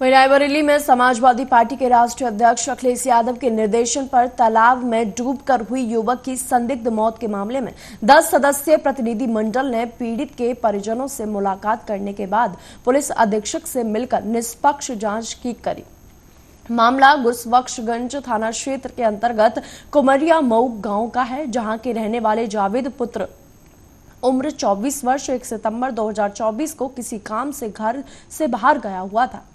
वहीं रायबरेली में समाजवादी पार्टी के राष्ट्रीय अध्यक्ष अखिलेश यादव के निर्देशन पर तालाब में डूबकर हुई युवक की संदिग्ध मौत के मामले में 10 सदस्यीय प्रतिनिधि मंडल ने पीड़ित के परिजनों से मुलाकात करने के बाद पुलिस अधीक्षक से मिलकर निष्पक्ष जांच की करी। मामला गुरबख्शगंज थाना क्षेत्र के अंतर्गत कुमरिया मऊ गांव का है, जहां के रहने वाले जावेद पुत्र उम्र 24 वर्ष 1 सितंबर 2024 को किसी काम से घर से बाहर गया हुआ था।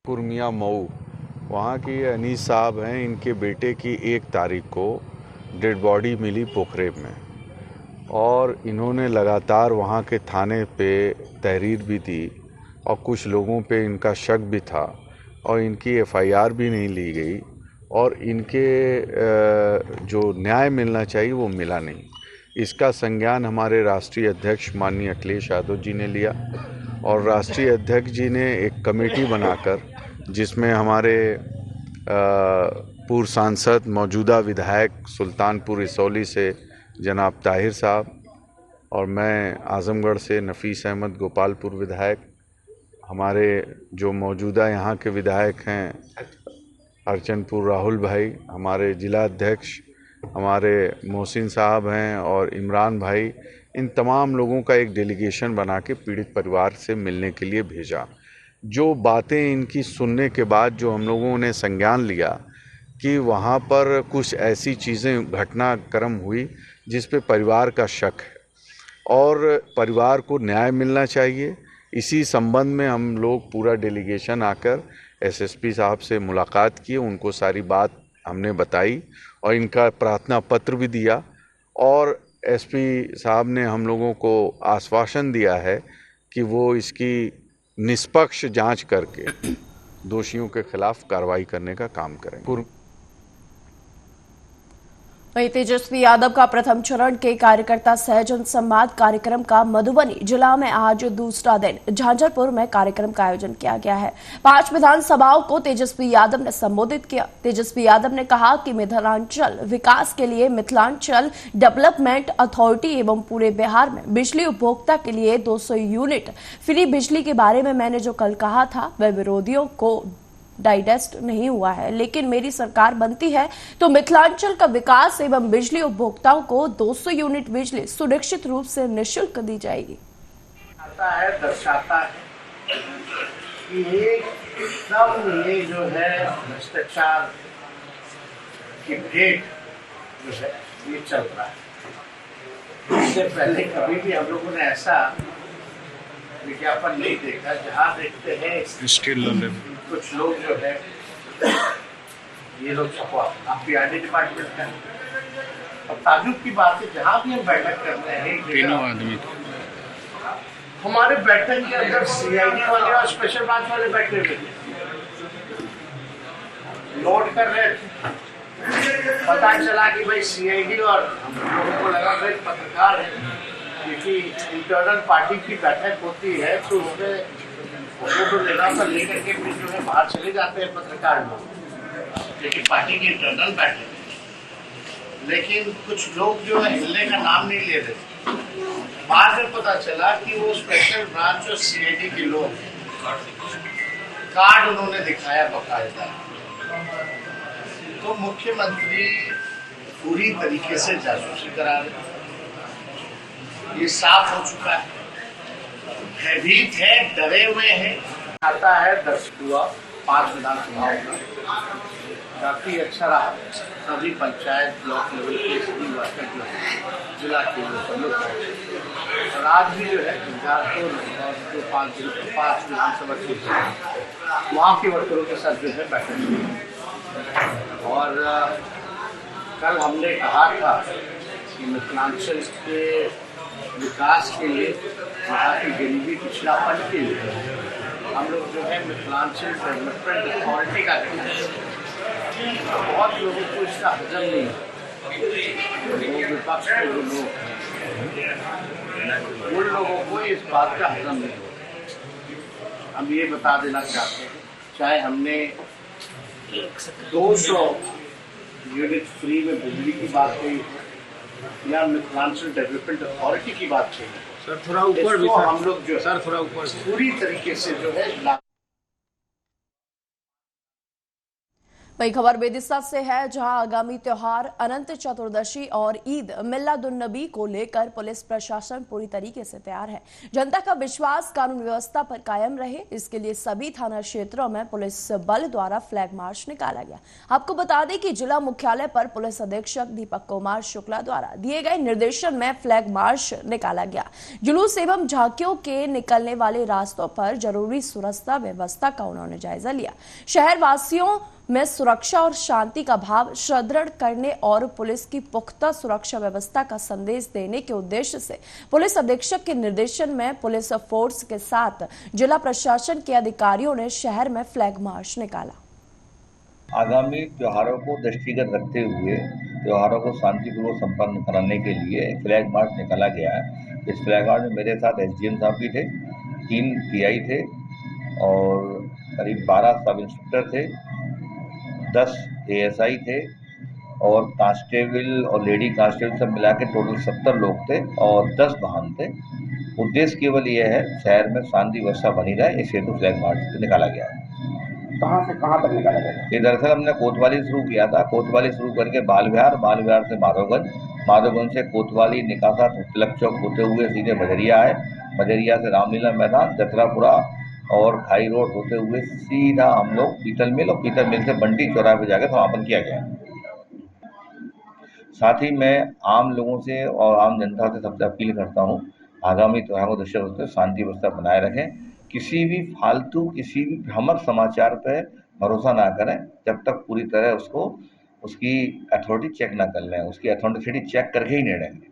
कुमरिया मऊ वहाँ की अनीस साहब हैं, इनके बेटे की 1 तारीख को डेड बॉडी मिली पोखरे में, और इन्होंने लगातार वहाँ के थाने पे तहरीर भी दी और कुछ लोगों पे इनका शक भी था और इनकी एफआईआर भी नहीं ली गई और इनके जो न्याय मिलना चाहिए वो मिला नहीं। इसका संज्ञान हमारे राष्ट्रीय अध्यक्ष माननीय अखिलेश यादव जी ने लिया और राष्ट्रीय अध्यक्ष जी ने एक कमेटी बनाकर, जिसमें हमारे पूर्व सांसद मौजूदा विधायक सुल्तानपुर इसौली से जनाब ताहिर साहब और मैं आजमगढ़ से नफीस अहमद गोपालपुर विधायक, हमारे जो मौजूदा यहाँ के विधायक हैं अर्चनपुर राहुल भाई, हमारे जिला अध्यक्ष हमारे मोहसिन साहब हैं और इमरान भाई, इन तमाम लोगों का एक डेलीगेशन बना के पीड़ित परिवार से मिलने के लिए भेजा। जो बातें इनकी सुनने के बाद जो हम लोगों ने संज्ञान लिया कि वहाँ पर कुछ ऐसी चीज़ें घटनाक्रम हुई जिस पे परिवार का शक है और परिवार को न्याय मिलना चाहिए। इसी संबंध में हम लोग पूरा डेलीगेशन आकर एसएसपी साहब से मुलाकात किए, उनको सारी बात हमने बताई और इनका प्रार्थना पत्र भी दिया और एसपी साहब ने हम लोगों को आश्वासन दिया है कि वो इसकी निष्पक्ष जांच करके दोषियों के खिलाफ कार्रवाई करने का काम करेंगे। वहीं तेजस्वी यादव का प्रथम चरण के कार्यकर्ता सहजन संवाद कार्यक्रम का मधुबनी जिला में आज दूसरा दिन झांझरपुर में कार्यक्रम का आयोजन किया गया है। 5 विधानसभाओं को तेजस्वी यादव ने संबोधित किया। तेजस्वी यादव ने कहा कि मिथिलांचल विकास के लिए मिथिलांचल डेवलपमेंट अथॉरिटी एवं पूरे बिहार में बिजली उपभोक्ता के लिए 200 यूनिट फ्री बिजली के बारे में मैंने जो कल कहा था वह विरोधियों को डाइजेस्ट नहीं हुआ है, लेकिन मेरी सरकार बनती है तो मिथिलांचल का विकास एवं बिजली उपभोक्ताओं को 200 यूनिट बिजली सुरक्षित रूप से निःशुल्क दी जाएगी। दर्शाता है कि ये जो है भ्रष्टाचार की भेंट जो है ये चल रहा है। इससे पहले कभी भी हम लोगों ने ऐसा विज्ञापन नहीं देखा। जहाँ देखते हैं कुछ लोग जो है ये लोग पीआरडी डिपार्टमेंट का, और ताजुब की बात है जहाँ भी हम बैठक करते हैं तीनों आदमी हमारे बैठक के अंदर सीआईडी वाले और स्पेशल ब्रांच वाले बैठे हुए नोट कर रहे थे। पता चला कि भाई सीआईडी और हम लोगों को लगा भाई पत्रकार है, क्योंकि इंटरनल पार्टी की बैठक होती है तो उसमें फोटो लेना पर लेकर के फिर जो है बाहर चले जाते हैं पत्रकार लोग, क्योंकि पार्टी की इंटरनल बैठक है। लेकिन कुछ लोग जो है हिलने का नाम नहीं ले रहे। बाद में पता चला कि वो स्पेशल ब्रांच और सीआईडी के लोग कार्ड उन्होंने दिखाया बकायदा। तो मुख्यमंत्री पूरी तरीके से जासूसी करा रहे, ये साफ हो चुका है। भयभीत है, डरे हुए हैं। आता है 10 हुआ 5 विधानसभाओं में काफी अच्छा रहा। सभी पंचायत ब्लॉक लेवल के सभी वर्कर जो है जिला के लोग और आज भी जो है जो 5 विधानसभा सीट वहाँ के वर्करों के साथ जो है बैठक। और कल हमने कहा था कि मिथिलांचल के विकास के लिए, यहाँ की गरीबी पिछड़ापन के लिए हम लोग जो है मिथिलांचल डेवलपमेंट अथॉरिटी का बहुत लोगों को इसका हजम नहीं है। विपक्ष के जो लोग हैं उन लोगों को इस बात का हजम नहीं हो। हम ये बता देना चाहते हैं, चाहे हमने 200 यूनिट फ्री में बिजली की बात कही या मिथिलांचल डेवलपमेंट अथॉरिटी की बात कही, सर थोड़ा ऊपर भी इसको सर। हम लोग जो है सर थोड़ा ऊपर भी। पूरी तरीके से जो है वही खबर बेदिस्ता से है, जहां आगामी त्योहार अनंत चतुर्दशी और ईद मिलादुन्नबी को लेकर पुलिस प्रशासन पूरी तरीके से तैयार है। जनता का विश्वास कानून व्यवस्था पर कायम रहे, इसके लिए सभी थाना क्षेत्रों में पुलिस बल द्वारा फ्लैग मार्च निकाला गया। आपको बता दें कि जिला मुख्यालय पर पुलिस अधीक्षक दीपक कुमार शुक्ला द्वारा दिए गए निर्देशन में फ्लैग मार्च निकाला गया। जुलूस एवं झांकियों के निकलने वाले रास्तों पर जरूरी सुरक्षा व्यवस्था का उन्होंने जायजा लिया। शहर वासियों में सुरक्षा और शांति का भाव सुदृढ़ करने और पुलिस की पुख्ता सुरक्षा व्यवस्था का संदेश देने के उद्देश्य से पुलिस अधीक्षक के निर्देशन में पुलिस फोर्स के साथ जिला प्रशासन के अधिकारियों ने शहर में फ्लैग मार्च निकाला। आगामी त्योहारों को दृष्टिगत रखते हुए त्योहारों को शांतिपूर्वक संपन्न कराने के लिए फ्लैग मार्च निकाला गया है। इस फ्लैग मार्च में मेरे साथ एसडीएम साहब भी थे, 3 पीआई थे और करीब 12 सब इंस्पेक्टर थे, 10 एएसआई थे और कांस्टेबल और लेडी कांस्टेबल सब मिला के टोटल 70 लोग थे और 10 वाहन थे। उद्देश्य केवल यह है शहर में शांति व्यवस्था बनी रहे, इस हेतु फ्लैग मार्च निकाला गया है। कहाँ से कहाँ तक निकाला गया? ये दरअसल हमने कोतवाली शुरू किया था, कोतवाली शुरू करके बाल विहार से माधवगंज से कोतवाली निकासा तिलक चौक होते हुए सीधे बजरिया है, बजरिया से रामलीला मैदान, जतरापुरा और खाई रोड होते हुए सीधा हम लोग पीतल मिल और पीतल मिल से बंटी चौराहे पर जाकर समापन किया गया। साथ ही मैं आम लोगों से और आम जनता से सबसे अपील करता हूँ, आगामी त्योहारों को दृष्टि रखते हुए शांति व्यवस्था बनाए रखें। किसी भी फालतू किसी भी भ्रामक समाचार पर भरोसा ना करें जब तक पूरी तरह उसकी अथॉरिटी चेक ना कर लें, उसकी अथॉरिटी चेक करके ही निर्णय लें।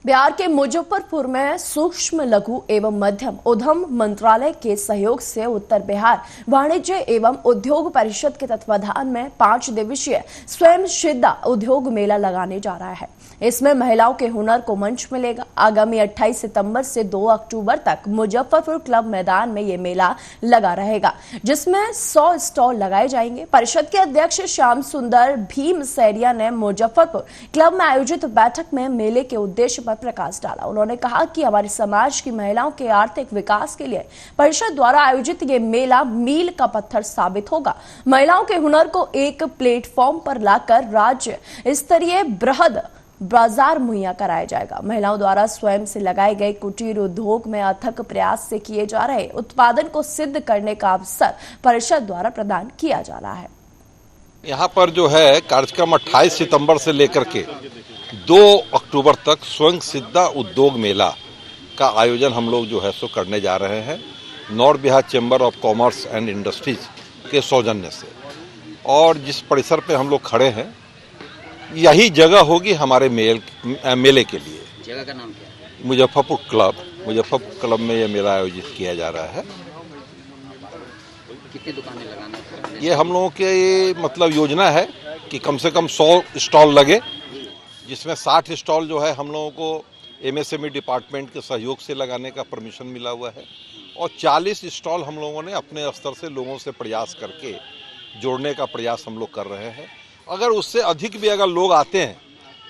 बिहार के मुजफ्फरपुर में सूक्ष्म लघु एवं मध्यम उद्यम मंत्रालय के सहयोग से उत्तर बिहार वाणिज्य एवं उद्योग परिषद के तत्वाधान में 5 दिवसीय स्वयं सिद्धा उद्योग मेला लगाने जा रहा है। इसमें महिलाओं के हुनर को मंच मिलेगा। आगामी 28 सितंबर से 2 अक्टूबर तक मुजफ्फरपुर क्लब मैदान में ये मेला लगा रहेगा, जिसमें 100 स्टॉल लगाए जाएंगे। परिषद के अध्यक्ष श्याम सुंदर भीम सैरिया ने मुजफ्फरपुर क्लब में आयोजित बैठक में मेले के उद्देश्य पर प्रकाश डाला। उन्होंने कहा कि हमारे समाज की महिलाओं के आर्थिक विकास के लिए परिषद द्वारा आयोजित ये मेला मील का पत्थर साबित होगा। महिलाओं के हुनर को एक प्लेटफॉर्म पर लाकर राज्य स्तरीय बृहद बाजार मुहैया कराया जाएगा। महिलाओं द्वारा स्वयं से लगाए गए कुटीर उद्योग में अथक प्रयास से किए जा रहे उत्पादन को सिद्ध करने का अवसर परिषद द्वारा प्रदान किया जा रहा है। यहाँ पर जो है कार्यक्रम 28 सितंबर से लेकर के 2 अक्टूबर तक स्वयं सिद्धा उद्योग मेला का आयोजन हम लोग जो है सो करने जा रहे हैं north Bihar chamber of commerce and industries के सौजन्य से। और जिस परिसर पे हम लोग खड़े हैं यही जगह होगी हमारे मेले के लिए। जगह का नाम क्या है? मुजफ्फरपुर क्लब में ये मेला आयोजित किया जा रहा है। कितनी दुकानें लगाना है? ये हम लोगों के मतलब योजना है कि कम से कम 100 स्टॉल लगे, जिसमें 60 स्टॉल जो है हम लोगों को एमएसएमई डिपार्टमेंट के सहयोग से लगाने का परमिशन मिला हुआ है और 40 स्टॉल हम लोगों ने अपने स्तर से लोगों से प्रयास करके जोड़ने का प्रयास हम लोग कर रहे हैं। अगर उससे अधिक भी अगर लोग आते हैं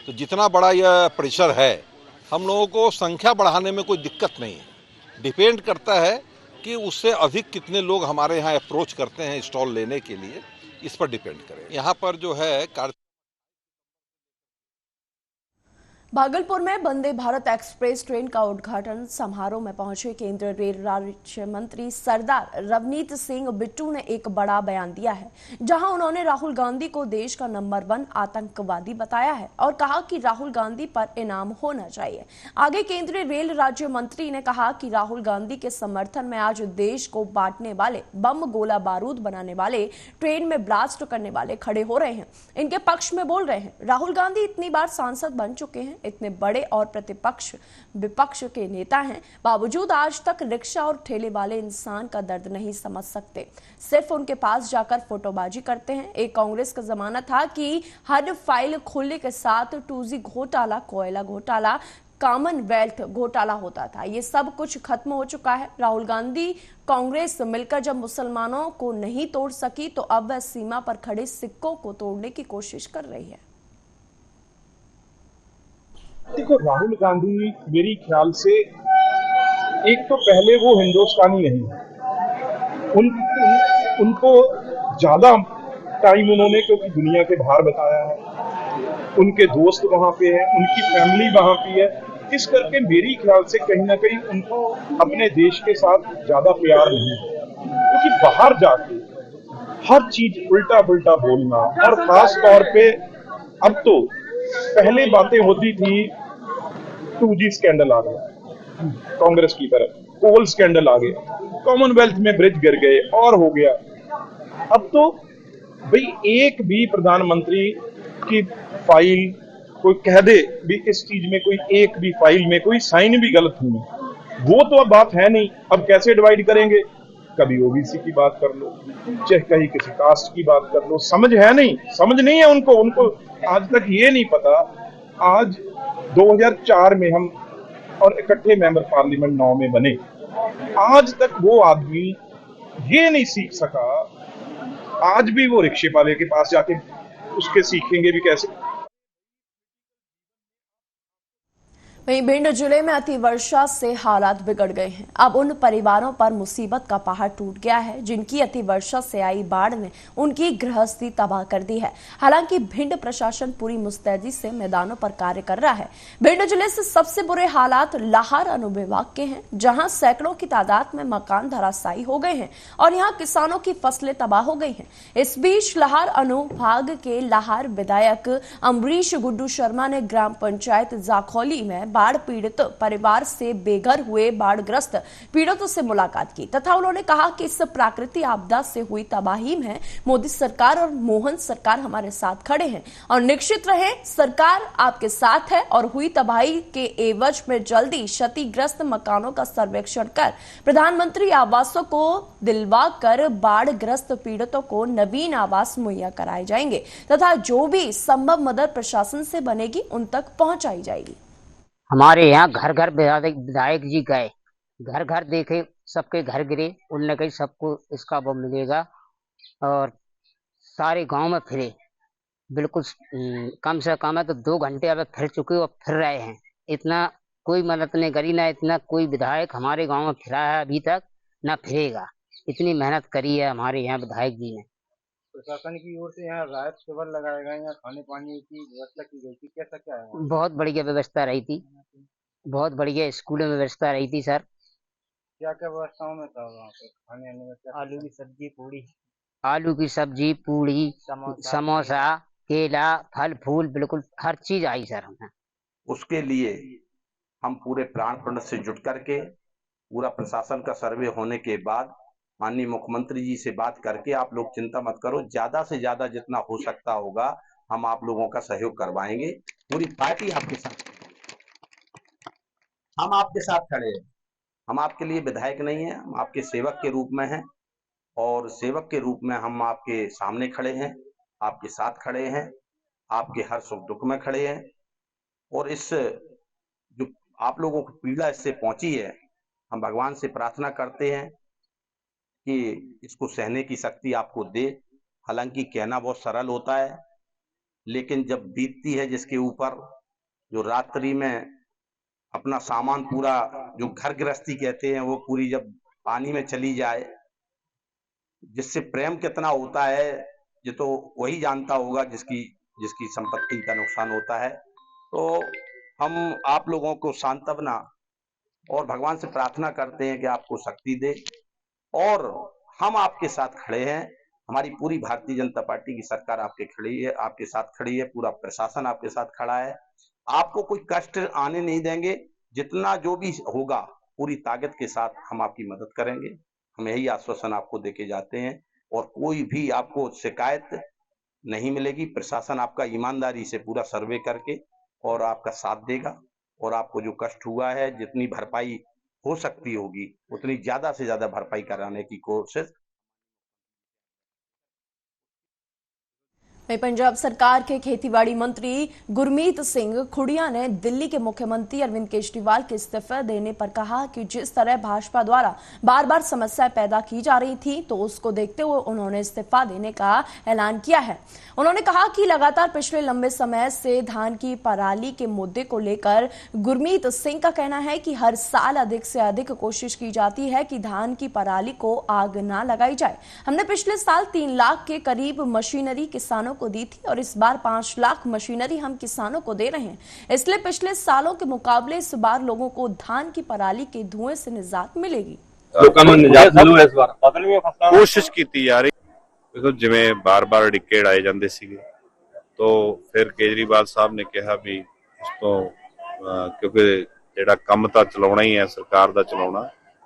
तो जितना बड़ा यह परिसर है हम लोगों को संख्या बढ़ाने में कोई दिक्कत नहीं है। डिपेंड करता है कि उससे अधिक कितने लोग हमारे यहाँ अप्रोच करते हैं स्टॉल लेने के लिए, इस पर डिपेंड करें। यहाँ पर जो है भागलपुर में वंदे भारत एक्सप्रेस ट्रेन का उद्घाटन समारोह में पहुंचे केंद्रीय रेल राज्य मंत्री सरदार रवनीत सिंह बिट्टू ने एक बड़ा बयान दिया है, जहां उन्होंने राहुल गांधी को देश का नंबर 1 आतंकवादी बताया है और कहा कि राहुल गांधी पर इनाम होना चाहिए। आगे केंद्रीय रेल राज्य मंत्री ने कहा कि राहुल गांधी के समर्थन में आज देश को बांटने वाले, बम गोला बारूद बनाने वाले, ट्रेन में ब्लास्ट करने वाले खड़े हो रहे हैं, इनके पक्ष में बोल रहे हैं। राहुल गांधी इतनी बार सांसद बन चुके हैं, इतने बड़े और प्रतिपक्ष विपक्ष के नेता हैं, बावजूद आज तक रिक्शा और ठेले वाले इंसान का दर्द नहीं समझ सकते, सिर्फ उनके पास जाकर फोटोबाजी करते हैं। एक कांग्रेस का जमाना था कि हर फाइल खुलने के साथ 2G घोटाला, कोयला घोटाला, कॉमनवेल्थ घोटाला होता था। ये सब कुछ खत्म हो चुका है। राहुल गांधी कांग्रेस मिलकर जब मुसलमानों को नहीं तोड़ सकी तो अब वह सीमा पर खड़े सिक्कों को तोड़ने की कोशिश कर रही है। देखो, राहुल गांधी मेरी ख्याल से एक तो पहले वो हिंदुस्तानी नहीं उन, उन उनको ज्यादा टाइम उन्होंने क्योंकि दुनिया के बाहर बताया है, उनके दोस्त वहां पे हैं, उनकी फैमिली वहां पे है, इस करके मेरी ख्याल से कहीं ना कहीं उनको अपने देश के साथ ज्यादा प्यार नहीं है, क्योंकि बाहर जाके हर चीज उल्टा पुल्टा बोलना, और खास तौर पे अब तो पहले बातें होती थी 2G स्कैंडल आ गया कांग्रेस की तरफ, कोल स्कैंडल आ गया, कॉमनवेल्थ में ब्रिज गिर गए और हो गया। अब तो भाई एक भी प्रधानमंत्री की फाइल कोई कह दे भी इस चीज में कोई एक भी फाइल में कोई साइन भी गलत हुई है, वो तो अब बात है नहीं। अब कैसे डिवाइड करेंगे, कभी ओबीसी की बात कर लो, चाहे कहीं किसी कास्ट की बात कर लो, समझ है नहीं, समझ नहीं है उनको आज तक ये नहीं पता। आज 2004 में हम और इकट्ठे मेंबर पार्लियामेंट 9 में बने, आज तक वो आदमी ये नहीं सीख सका। आज भी वो रिक्शे वाले के पास जाके उसके सीखेंगे भी कैसे। वहीं भिंड जिले में अतिवर्षा से हालात बिगड़ गए हैं। अब उन परिवारों पर मुसीबत का पहाड़ टूट गया है जिनकी अतिवर्षा से आई बाढ़ ने उनकी गृहस्थी तबाह कर दी है। हालांकि भिंड प्रशासन पूरी मुस्तैदी से मैदानों पर कार्य कर रहा है। भिंड जिले से सबसे बुरे हालात लाहर अनुविभाग के हैं, जहां सैकड़ों की तादाद में मकान धराशायी हो गए हैं और यहां किसानों की फसलें तबाह हो गई हैं। इस बीच लाहर अनुभाग के लाहर विधायक अम्बरीश गुड्डू शर्मा ने ग्राम पंचायत जाखौली में बाढ़ पीड़ित परिवार से बेघर हुए बाढ़ग्रस्त पीड़ितों से मुलाकात की तथा उन्होंने कहा कि इस प्राकृतिक आपदा से हुई तबाही में मोदी सरकार और मोहन सरकार हमारे साथ खड़े हैं और निश्चित रहे सरकार आपके साथ है और हुई तबाही के एवज में जल्दी क्षतिग्रस्त मकानों का सर्वेक्षण कर प्रधानमंत्री आवासों को दिलवा कर बाढ़ग्रस्त पीड़ितों को नवीन आवास मुहैया कराए जाएंगे तथा जो भी संभव मदद प्रशासन से बनेगी उन तक पहुंचाई जाएगी। हमारे यहाँ घर घर विधायक जी गए, घर घर देखे, सबके घर गिरे, उनने कही सबको इसका वो मिलेगा और सारे गांव में फिरे। बिल्कुल कम से कम है तो 2 घंटे अब फिर चुके और फिर रहे हैं। इतना कोई मदद नहीं करी, ना इतना कोई विधायक हमारे गांव में फिरा है अभी तक, ना फिरेगा। इतनी मेहनत करी है हमारे यहाँ विधायक जी ने। प्रशासन की ओर से यहाँ राहत शिविर लगाए गए, यहाँ खाने पानी की व्यवस्था की गई थी, कैसा क्या है? बहुत बढ़िया व्यवस्था रही थी, बहुत बढ़िया स्कूलों में व्यवस्था रही थी सर। क्या क्या व्यवस्थाओं में था वहाँ पे खाने में? आलू की सब्जी पूड़ी समोसा केला फल फूल बिल्कुल हर चीज आई सर हमें। उसके लिए हम पूरे प्राणपण से जुट करके पूरा प्रशासन का सर्वे होने के बाद माननीय मुख्यमंत्री जी से बात करके आप लोग चिंता मत करो, ज्यादा से ज्यादा जितना हो सकता होगा हम आप लोगों का सहयोग करवाएंगे। पूरी पार्टी आपके साथ, हम आपके साथ खड़े हैं। हम आपके लिए विधायक नहीं है, हम आपके सेवक के रूप में हैं और सेवक के रूप में हम आपके सामने खड़े हैं, आपके साथ खड़े हैं, आपके हर सुख दुख में खड़े हैं। और इस जो आप लोगों को पीड़ा इससे पहुंची है, हम भगवान से प्रार्थना करते हैं कि इसको सहने की शक्ति आपको दे। हालांकि कहना बहुत सरल होता है, लेकिन जब बीतती है जिसके ऊपर, जो रात्रि में अपना सामान पूरा, जो घर गृहस्थी कहते हैं, वो पूरी जब पानी में चली जाए, जिससे प्रेम कितना होता है ये तो वही जानता होगा जिसकी संपत्ति का नुकसान होता है। तो हम आप लोगों को सांत्वना और भगवान से प्रार्थना करते हैं कि आपको शक्ति दे और हम आपके साथ खड़े हैं। हमारी पूरी भारतीय जनता पार्टी की सरकार आपके साथ खड़ी है, पूरा प्रशासन आपके साथ खड़ा है। आपको कोई कष्ट आने नहीं देंगे, जितना जो भी होगा पूरी ताकत के साथ हम आपकी मदद करेंगे। हम यही आश्वासन आपको देके जाते हैं और कोई भी आपको शिकायत नहीं मिलेगी। प्रशासन आपका ईमानदारी से पूरा सर्वे करके और आपका साथ देगा और आपको जो कष्ट हुआ है, जितनी भरपाई हो सकती होगी उतनी ज्यादा से ज्यादा भरपाई कराने की कोशिश। वहीं पंजाब सरकार के खेतीबाड़ी मंत्री गुरमीत सिंह खुड़िया ने दिल्ली के मुख्यमंत्री अरविंद केजरीवाल के इस्तीफे देने पर कहा कि जिस तरह भाजपा द्वारा बार बार समस्याएं पैदा की जा रही थी तो उसको देखते हुए उन्होंने इस्तीफा देने का ऐलान किया है। उन्होंने कहा कि लगातार पिछले लंबे समय से धान की पराली के मुद्दे को लेकर गुरमीत सिंह का कहना है कि हर साल अधिक से अधिक कोशिश की जाती है कि धान की पराली को आग ना लगाई जाए। हमने पिछले साल 3 लाख के करीब मशीनरी किसानों को दी थी और इस बार 5 लाख मशीनरी हम किसानों को दे रहे हैं। इसलिए पिछले सालों के मुकाबले इस बार लोगों को धान की पराली के धुएं से निजात मिलेगी। कोशिश की जा रही देखो जिवें बार-बार अड़िके लाए जाते सीगे तो फिर केजरीवाल साहब ने कहा भी उस तो क्योंकि जेड़ा काम तो चलाउणा ही है सरकार दा चलाउणा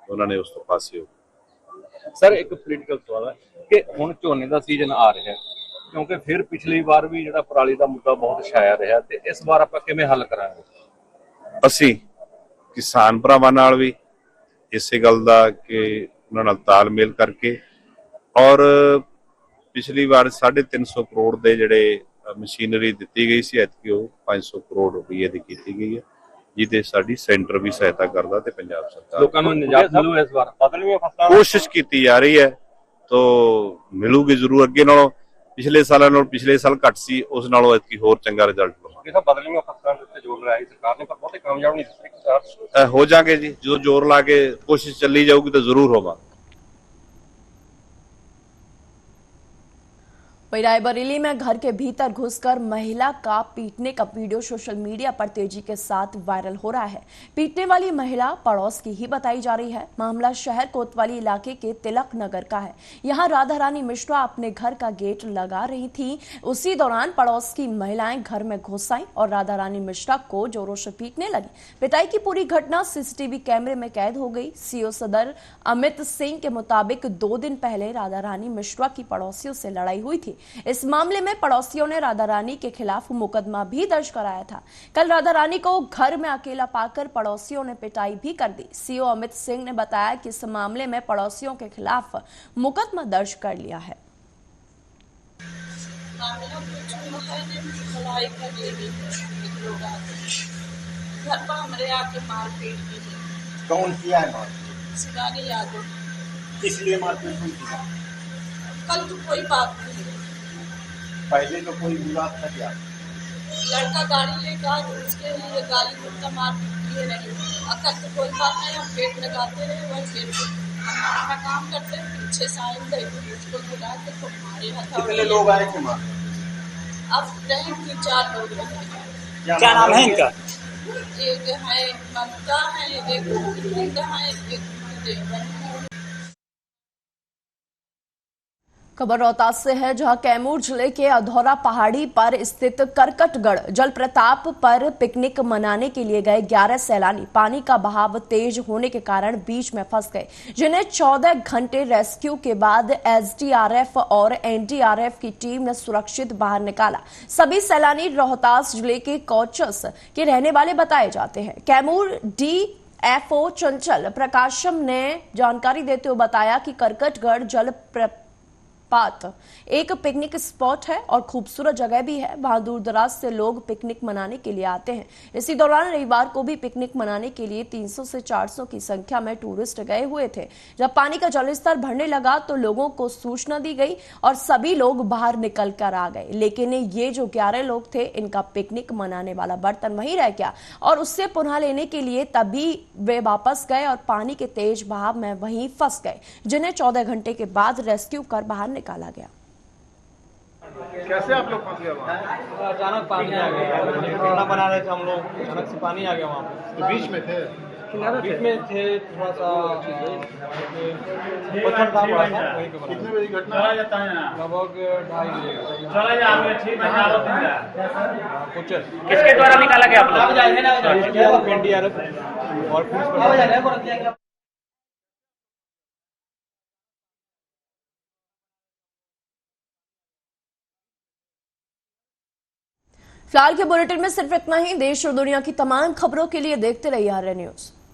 उन्होंने उस तो पासे हो। सर एक पोलीटिकल सवाल है कि हुण झोने का सीजन आ रहा है क्योंकि फिर पिछली बार भी जिहड़ा पराली का मुद्दा बहुत छाया रहा ते इस बार आपां किवें हल करांगे? असीं किसान भरावां नाल भी इसे गल दा कि उन्हां नाल तालमेल करके और पिछली बार 350 करोड़ के जिहड़े मशीनरी दी गई सी ऐतकी 500 करोड़ रुपये की की गई है जिहदे साडी सेंटर भी सहायता करदा ते पंजाब सरकार लोकां नूं निजात मिलू इस बार बदलवीआं फसलां कोशिश की जा रही है तो मिलूगी जरूर। अगे नालों पिछले साल घट सी उस नालों ऐतकी होर चंगा रिजल्ट बदलवीआं फसलां ते जोर लाया सरकार ने पर बहुते कामयाब नहीं हो जाएंगे जी। जो जोर ला के कोशिश चली जाऊगी तो जरूर होगा। वहीं रायबरेली में घर के भीतर घुसकर महिला का पीटने का वीडियो सोशल मीडिया पर तेजी के साथ वायरल हो रहा है। पीटने वाली महिला पड़ोस की ही बताई जा रही है। मामला शहर कोतवाली इलाके के तिलक नगर का है। यहां राधा रानी मिश्रा अपने घर का गेट लगा रही थी। उसी दौरान पड़ोस की महिलाएं घर में घुस आईं और राधा रानी मिश्रा को जोरों से पीटने लगी। पिटाई की पूरी घटना सीसीटीवी कैमरे में कैद हो गई। सीओ सदर अमित सिंह के मुताबिक 2 दिन पहले राधा रानी मिश्रा की पड़ोसियों से लड़ाई हुई थी। इस मामले में पड़ोसियों ने राधा रानी के खिलाफ मुकदमा भी दर्ज कराया था। कल राधा रानी को घर में अकेला पाकर पड़ोसियों ने पिटाई भी कर दी। सीओ अमित सिंह ने बताया कि इस मामले में पड़ोसियों के खिलाफ मुकदमा दर्ज कर लिया है। कौन किया है किस लिए मारपीट हुई थी? कल तो कोई बात नहीं, पहले तो कोई विवाद था क्या? लड़का गाड़ी लेकर उसके लिए गाली गुस्सा मारपीट किए नहीं। कल तो कोई बात नहीं, हम पेट लगाते रहे वही पेट अपना काम करते हैं। पीछे से आएंगे उसको बुला के तो मारे हथा। कितने लोग आए थे मार? अब रहे 3-4 लोग रहे। क्या नाम है इनका? एक है ममता है, एक गीता है, एक देवर है। खबर रोहतास से है, जहां कैमूर जिले के अधौरा पहाड़ी पर स्थित करकटगढ़ जलप्रपात पर पिकनिक मनाने के लिए गए 11 सैलानी पानी का बहाव तेज होने के कारण बीच में फंस गए, जिन्हें 14 घंटे रेस्क्यू के बाद एसडीआरएफ और एनडीआरएफ की टीम ने सुरक्षित बाहर निकाला। सभी सैलानी रोहतास जिले के कोचस के रहने वाले बताए जाते हैं। कैमूर डीएफओ चंचल प्रकाशम ने जानकारी देते हुए बताया कि करकटगढ़ जलप्रपात एक पिकनिक स्पॉट है और खूबसूरत जगह भी है। वहां दूर दराज से लोग पिकनिक मनाने के लिए आते हैं। इसी दौरान रविवार को भी पिकनिक मनाने के लिए 300 से 400 की संख्या में टूरिस्ट गए हुए थे। जब पानी का जलस्तर बढ़ने लगा तो लोगों को सूचना दी गई और सभी लोग बाहर निकल कर आ गए, लेकिन ये जो 11 लोग थे इनका पिकनिक मनाने वाला बर्तन वहीं रह गया और उससे पुनः लेने के लिए तभी वे वापस गए और पानी के तेज बहाव में वहीं फंस गए, जिन्हें 14 घंटे के बाद रेस्क्यू कर बाहर निकाला गया। कैसे आप लोग फंस गए वहाँ? अचानक पानी आ गया, खाना बना रहे थे हम लोग, अचानक से पानी आ गया वहाँ पे। तो बीच में थे? बीच में थे, थोड़ा सा पत्थर था बड़ा सा, वहीं पे बना। कितने बजे घटना है? लगभग 2:30 कुछ। किसके द्वारा निकाला गया आप लोग? एनडीआरएफ और पुलिस। फिलहाल के बुलेटिन में सिर्फ इतना ही। देश और दुनिया की तमाम खबरों के लिए देखते रहिए आर्य न्यूज।